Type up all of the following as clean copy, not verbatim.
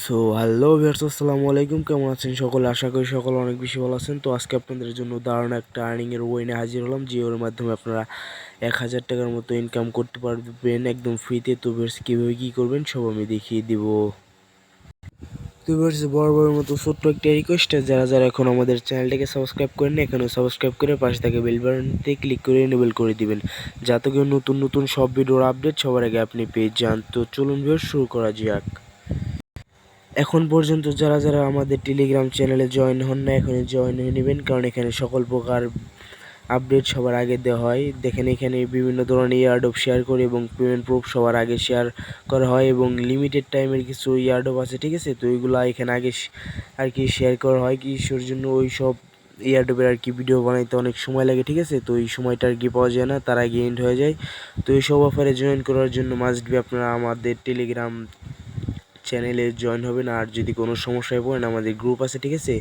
So hello viewers, আসসালামু আলাইকুম। কেমন আছেন সকলে? আশা করি সকলে অনেক বেশি ভালো আছেন। তো আজকে আপনাদের জন্য দারুণ একটা আর্নিংয়ের ওয়ে নিয়ে হাজির হলাম, যে ওর মাধ্যমে আপনারা 1000 টাকার মতো ইনকাম করতে পারবেন একদম ফ্রিতে। তো ভিউয়ার্স, কীভাবে কী করবেন সব আমি দেখিয়ে দিব। তো ভিউয়ার্স, বরাবরের মতো ছোট্ট একটা রিকোয়েস্ট, যারা যারা এখন আমাদের চ্যানেলটাকে সাবস্ক্রাইব করেন, এখনও সাবস্ক্রাইব করে পাশে থাকে বেল বাটনতে ক্লিক করে এনেবল করে দিবেন, যাতে করে নতুন নতুন সব ভিডিওর আপডেট সবার আগে আপনি পেয়ে যান। তো চলুন ভিউয়ার্স, শুরু করা যাক। এখন পর্যন্ত যারা যারা আমাদের টেলিগ্রাম চ্যানেলে জয়েন হন না, এখনই জয়েন হয়ে নেবেন, কারণ এখানে সকল প্রকার আপডেট সবার আগে দেওয়া হয়। দেখেন, এখানে বিভিন্ন ধরনের ইয়ারডপ শেয়ার করে এবং পেমেন্ট প্রুফ সবার আগে শেয়ার করা হয়, এবং লিমিটেড টাইমের কিছু ইয়ারডপ আছে, ঠিক আছে। তো ওইগুলো এখানে আগে আর কি শেয়ার করা হয়, কিসের জন্য? ওই সব ইয়ারডপের আর কি ভিডিও বানাইতে অনেক সময় লাগে, ঠিক আছে। তো এই সময়টা আর কি পাওয়া যায় না, তার আগে এন্ড হয়ে যায়। তো এই সব অফারে জয়েন করার জন্য মাস্ট বি আপনারা আমাদের টেলিগ্রাম চ্যানেলে জয়েন হবেন। আর যদি কোনো সমস্যায় পড়েন, আমাদের গ্রুপ আছে, ঠিক আছে।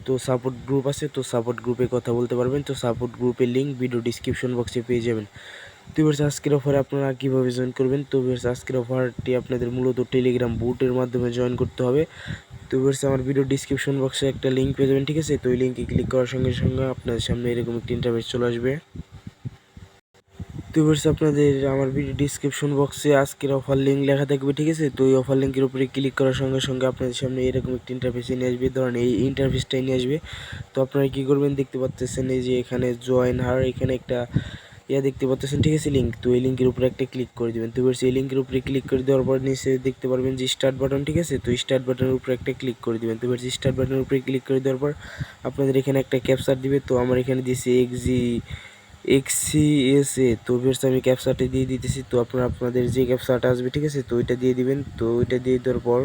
তো সাপোর্ট গ্রুপ আছে, তো সাপোর্ট গ্রুপে কথা বলতে পারবেন। তো সাপোর্ট গ্রুপের লিঙ্ক ভিডিও ডিসক্রিপশন বক্সে পেয়ে যাবেন। তো ভিউয়ার্স, আজকের অফারে আপনারা কীভাবে জয়েন করবেন? তো ভিউয়ার্স, আজকের অফারটি আপনাদের মূলত টেলিগ্রাম বুটের মাধ্যমে জয়েন করতে হবে। তো ভিউয়ার্স, আমার ভিডিও ডিসক্রিপশন বক্সে একটা লিঙ্ক পেয়ে যাবেন, ঠিক আছে। তো এই লিঙ্কে ক্লিক করার সঙ্গে সঙ্গে আপনাদের সামনে এরকম একটি ইন্টারফেস চলে আসবে। তো ভিউয়ার্স, আপনাদের আমার ভিডিও ডিসক্রিপশন বক্সে আজকের অফার লিঙ্ক লেখা থাকবে, ঠিক আছে। তো এই অফার লিঙ্কের উপরে ক্লিক করার সঙ্গে সঙ্গে আপনাদের সামনে এরকম একটি ইন্টারফেসে নিয়ে আসবে। ধরেন এই ইন্টারফেসটাই নিয়ে আসবে। তো আপনারা কী করবেন, দেখতে পাচ্ছেন এই যে এখানে জয়েন হার, এখানে একটা দেখতে পাচ্ছেন, ঠিক আছে, লিঙ্ক। তো এই লিঙ্কের উপরে একটা ক্লিক করে দেবেন। তো ভিউয়ার্স, এই লিঙ্কের উপরে ক্লিক করে দেওয়ার পর নিচে দেখতে পারবেন যে স্টার্ট বাটন, ঠিক আছে। তো স্টার্ট বাটনের উপরে একটা ক্লিক করে দেবেন। তো ভিউয়ার্স, স্টার্ট বাটনের উপরে ক্লিক করে দেওয়ার পর আপনাদের এখানে একটা ক্যাপচার দিবে। তো আমার এখানে দিয়েছে এক্সিএসএ। তো ভিউয়ার্স, আমি ক্যাপচারটা দিয়ে দিতেছি। তো আপনারা আপনাদের যে ক্যাপচারটা আসবে, ঠিক আছে, তো ওইটা দিয়ে দিবেন। তো ওইটা দিয়ে দেওয়ার পর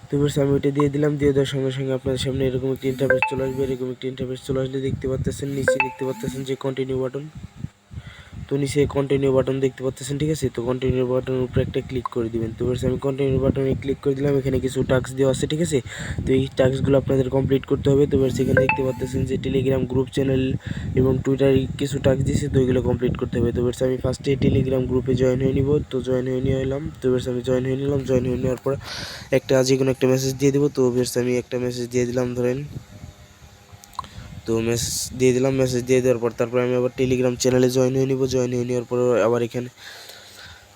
তো ভিউয়ার্স, আমি ওইটা দিয়ে দিলাম। দিয়ে দেওয়ার সঙ্গে সঙ্গে আপনাদের সামনে এরকম একটি ইন্টারফেস চলে আসবে। এরকম একটি ইন্টারফেস চলে আসলে দেখতে পাচ্ছেন, নিচে দেখতে পাচ্ছেন যে কন্টিনিউ বাটন। তো নিচে কন্টিনিউ বাটন দেখতে পাচ্ছেন, ঠিক আছে। তো কন্টিনিউ বাটনের উপরে একটা ক্লিক করে দিবেন। তো ভিউয়ার্স, আমি কন্টিনিউ বাটনে ক্লিক করে দিলাম। এখানে কিছু টাস্ক দেওয়া আছে, ঠিক আছে। তো এই টাস্কগুলো আপনাদের কমপ্লিট করতে হবে। তো ভিউয়ার্স, এখানে দেখতে পাচ্ছেন যে টেলিগ্রাম গ্রুপ চ্যানেল এবং টুইটারে কিছু টাস্ক দিয়েছে, তো এগুলো কমপ্লিট করতে হবে। তো ভিউয়ার্স, আমি ফার্স্টে টেলিগ্রাম গ্রুপে জয়েন হয়ে নিব। তো জয়েন হয়ে নিয়ে এলাম। তো ভিউয়ার্স, আমি জয়েন হয়ে নিলাম। জয়েন হয়ে নেওয়ার পর একটা যে কোনো একটা মেসেজ দিয়ে দেবো। তো ভিউয়ার্স, আমি একটা মেসেজ দিয়ে দিলাম, ধরেন। তো মেসেজ দিয়ে দিলাম। মেসেজ দিয়ে দেওয়ার পর তারপরে আমি আবার টেলিগ্রাম চ্যানেলে জয়েন হয়ে নিব। জয়েন হয়ে নেওয়ার পর আবার এখানে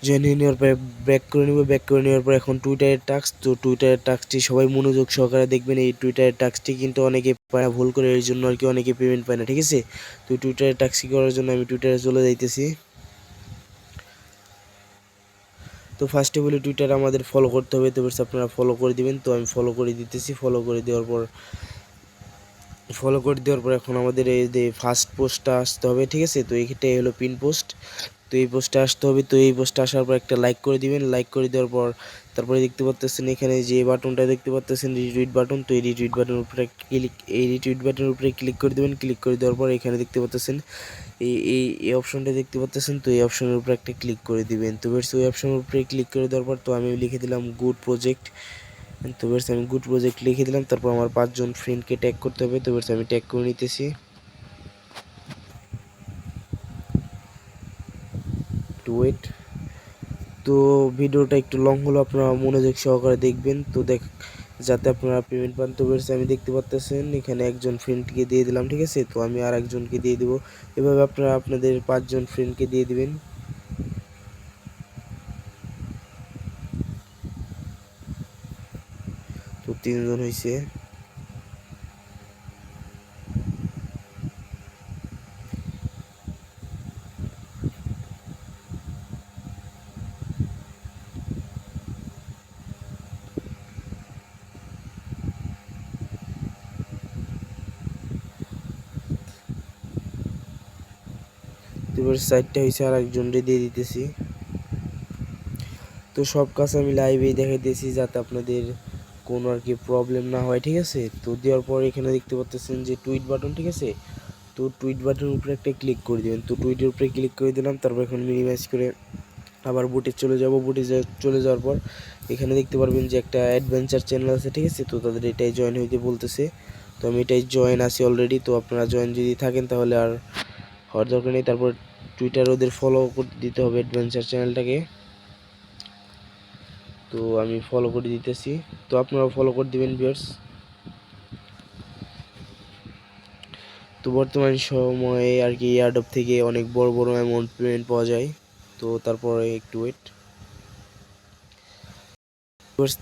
জয়েন হয়ে নেওয়ার পর ব্যাক করে নেব। ব্যাক করে নেওয়ার পর এখন টুইটারের টাস্ক। তো টুইটারের টাস্কটি সবাই মনোযোগ সহকারে দেখবেন। এই টুইটারের টাস্কটি কিন্তু অনেকে পায় না, ভুল করে, এর জন্য আর কি অনেকে পেমেন্ট পায় না, ঠিক আছে। তো টুইটারের টাস্কটি করার জন্য আমি টুইটারে চলে যাইতেছি। তো ফার্স্টে বলি টুইটার আমাদের ফলো করতে হবে। তো আপনারা ফলো করে দিবেন। তো আমি ফলো করে দিতেছি। ফলো করে দেওয়ার পর এখন আমাদের এই যে ফার্স্ট পোস্টটা আসতে হবে, ঠিক আছে। তো এইটাই হলো পিন পোস্ট। তো এই পোস্টে আসতে হবে। তো এই পোস্টে আসার পর একটা লাইক করে দিবেন। লাইক করে দেওয়ার পর তারপরে দেখতে পাচ্ছেন এখানে যে বাটনটা দেখতে পাচ্ছেন, রিটুইট বাটন। তো এই রিটুইট বাটনের উপরে ক্লিক করে দেবেন। ক্লিক করে দেওয়ার পর এখানে দেখতে পাচ্ছেন এই অপশনটা দেখতে পাচ্ছেন। তো এই অপশনের উপরে একটা ক্লিক করে দিবেন। তো বেশ, ওই অপশনের উপরে ক্লিক করে দেওয়ার পর তো আমি লিখে দিলাম গুড প্রজেক্ট। তো বেশ, আমি গুড প্রজেক্ট লিখে দিলাম। তারপর আমার 5 জন ফ্রেন্ডকে ট্যাগ করতে হবে। তো বেশ, আমি ট্যাগ করে নিতেছি। To wait. তো ভিডিওটা একটু লং হলো, আপনারা মনোযোগ সহকারে দেখবেন। তো যাতে আপনারা পেমেন্ট পান। তো বেশ, আমি দেখতে পাচ্তেছেন এখানে একজন ফ্রেন্ডকে দিয়ে দিলাম, ঠিক আছে। তো আমি আর একজনকে দিয়ে দিব। এভাবে আপনারা আপনাদের 5 জন ফ্রেন্ডকে দিয়ে দিবেন। তো 3 জন হয়েছে। তো এবার সাইডটা হয়েছে, আর একজনকে দিয়ে দিতেছি। তো সব কাজ আমি লাইভেই দেখাইতেছি, যাতে আপনাদের কোনো আর কি প্রবলেম না হয়, ঠিক আছে। তো দেওয়ার পর এখানে দেখতে পাচ্ছেন যে টুইট বাটন, ঠিক আছে। তো টুইট বাটনের উপরে একটা ক্লিক করে দেবেন। তো টুইটের উপরে ক্লিক করে দিলাম। তারপর এখন মিনিমাইজ করে আবার বুটে চলে যাব। বুটে চলে যাওয়ার পর এখানে দেখতে পারবেন যে একটা অ্যাডভেঞ্চার চ্যানেল আছে, ঠিক আছে। তো তাদের এটাই জয়েন হইতে বলতেছে। তো আমি এটাই জয়েন আছি অলরেডি। তো আপনারা জয়েন যদি থাকেন তাহলে আর হওয়ার দরকার নেই। তারপর টুইটার ওদের ফলো করে দিতে হবে অ্যাডভেঞ্চার চ্যানেলটাকে। তো তো আমি ফলো করে দিতেছি, তো আপনারাও ফলো করে দিবেন ভিউয়ার্স। তো বর্তমান সময়ে আর কি এয়ারড্রপ থেকে অনেক বড় বড় অ্যামাউন্ট পেমেন্ট পাওয়া যায়। তো তারপরে একটু ওয়েট।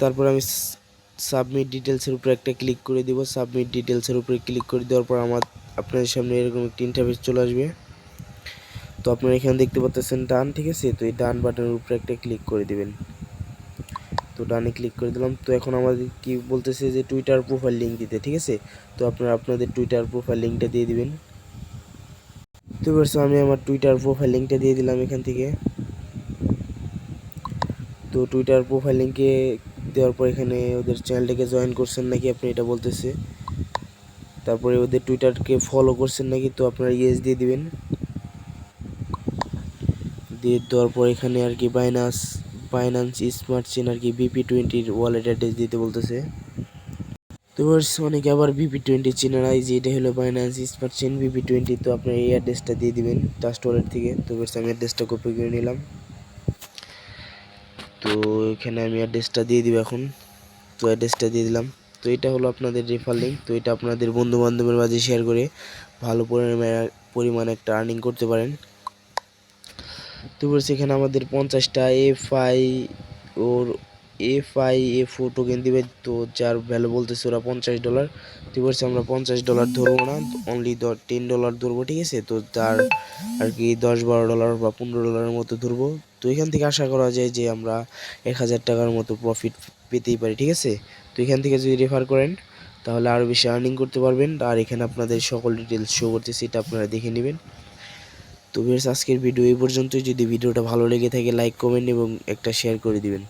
তারপর আমি সাবমিট ডিটেলসের উপরে একটা ক্লিক করে দিব। সাবমিট ডিটেলসের উপরে ক্লিক করে দেওয়ার পর আপনাদের সামনে এরকম একটি ইন্টারফেস চলে আসবে। তো আপনারা এখানে দেখতে পাচ্ছেন ডান, ঠিক আছে। তো এই ডান বাটনের উপরে একটা ক্লিক করে দিবেন। তো ডানে ক্লিক করে দিলাম। তো এখন আমাদের কি বলতেছে যে টুইটার প্রোফাইল লিঙ্ক দিতে, ঠিক আছে। তো আপনারা আপনাদের টুইটার প্রোফাইল লিঙ্কটা দিয়ে দিবেন। তো আমি আমার টুইটার প্রোফাইল লিঙ্কটা দিয়ে দিলাম এখান থেকে। তো টুইটার প্রোফাইল লিঙ্কে দেওয়ার পর এখানে ওদের চ্যানেলটাকে জয়েন করছেন নাকি আপনি এটা বলতেছে। তারপরে ওদের টুইটারকে ফলো করছেন নাকি, তো আপনারা ইয়েস দিয়ে দিবেন। দিয়ে দেওয়ার পর এখানে আর কি বাইন্যান্স স্মার্ট চেন আর কি BP20 ওয়ালেট অ্যাড্রেস দিতে বলতেছে। তো অনেকে আবার BP20 চেনে না, যে এটা হলো বাইন্যান্স স্মার্ট চেন BP20। তো আপনার এই অ্যাড্রেসটা দিয়ে দিবেন ট্রাস্ট ওয়ালেট থেকে। তো আমি অ্যাড্রেসটা কপি করে নিলাম। তো এখানে আমি অ্যাড্রেসটা দিয়ে দিব এখন। তো অ্যাড্রেসটা দিয়ে দিলাম। তো এটা হলো আপনাদের রেফার লিঙ্ক। তো এটা আপনাদের বন্ধু বান্ধবের মাঝে শেয়ার করে ভালো পরিমাণে একটা আর্নিং করতে পারেন। তো এখানে আমাদের 50টা ওর FIFO টোকেন দিবে। তো যার ভ্যালু বলতেছে ওরা $50। তো আমরা $50 ধরবো না, অনলি $10 ধরবো, ঠিক আছে। তো তার আর কি $10-12 বা $15 মতো ধরবো। তো এখান থেকে আশা করা যায় যে আমরা 1000 টাকার মতো প্রফিট পেতেই পারি, ঠিক আছে। তো এখান থেকে যদি রেফার করেন তাহলে আরও বেশি আর্নিং করতে পারবেন। আর এখানে আপনাদের সকল ডিটেলস শো করতেছে, এটা আপনারা দেখে নেবেন। তো ভিউয়ার্স, আজকের ভিডিও এই পর্যন্তই। যদি ভিডিওটা ভালো লেগে থাকে লাইক, কমেন্ট এবং একটা শেয়ার করে দিবেন।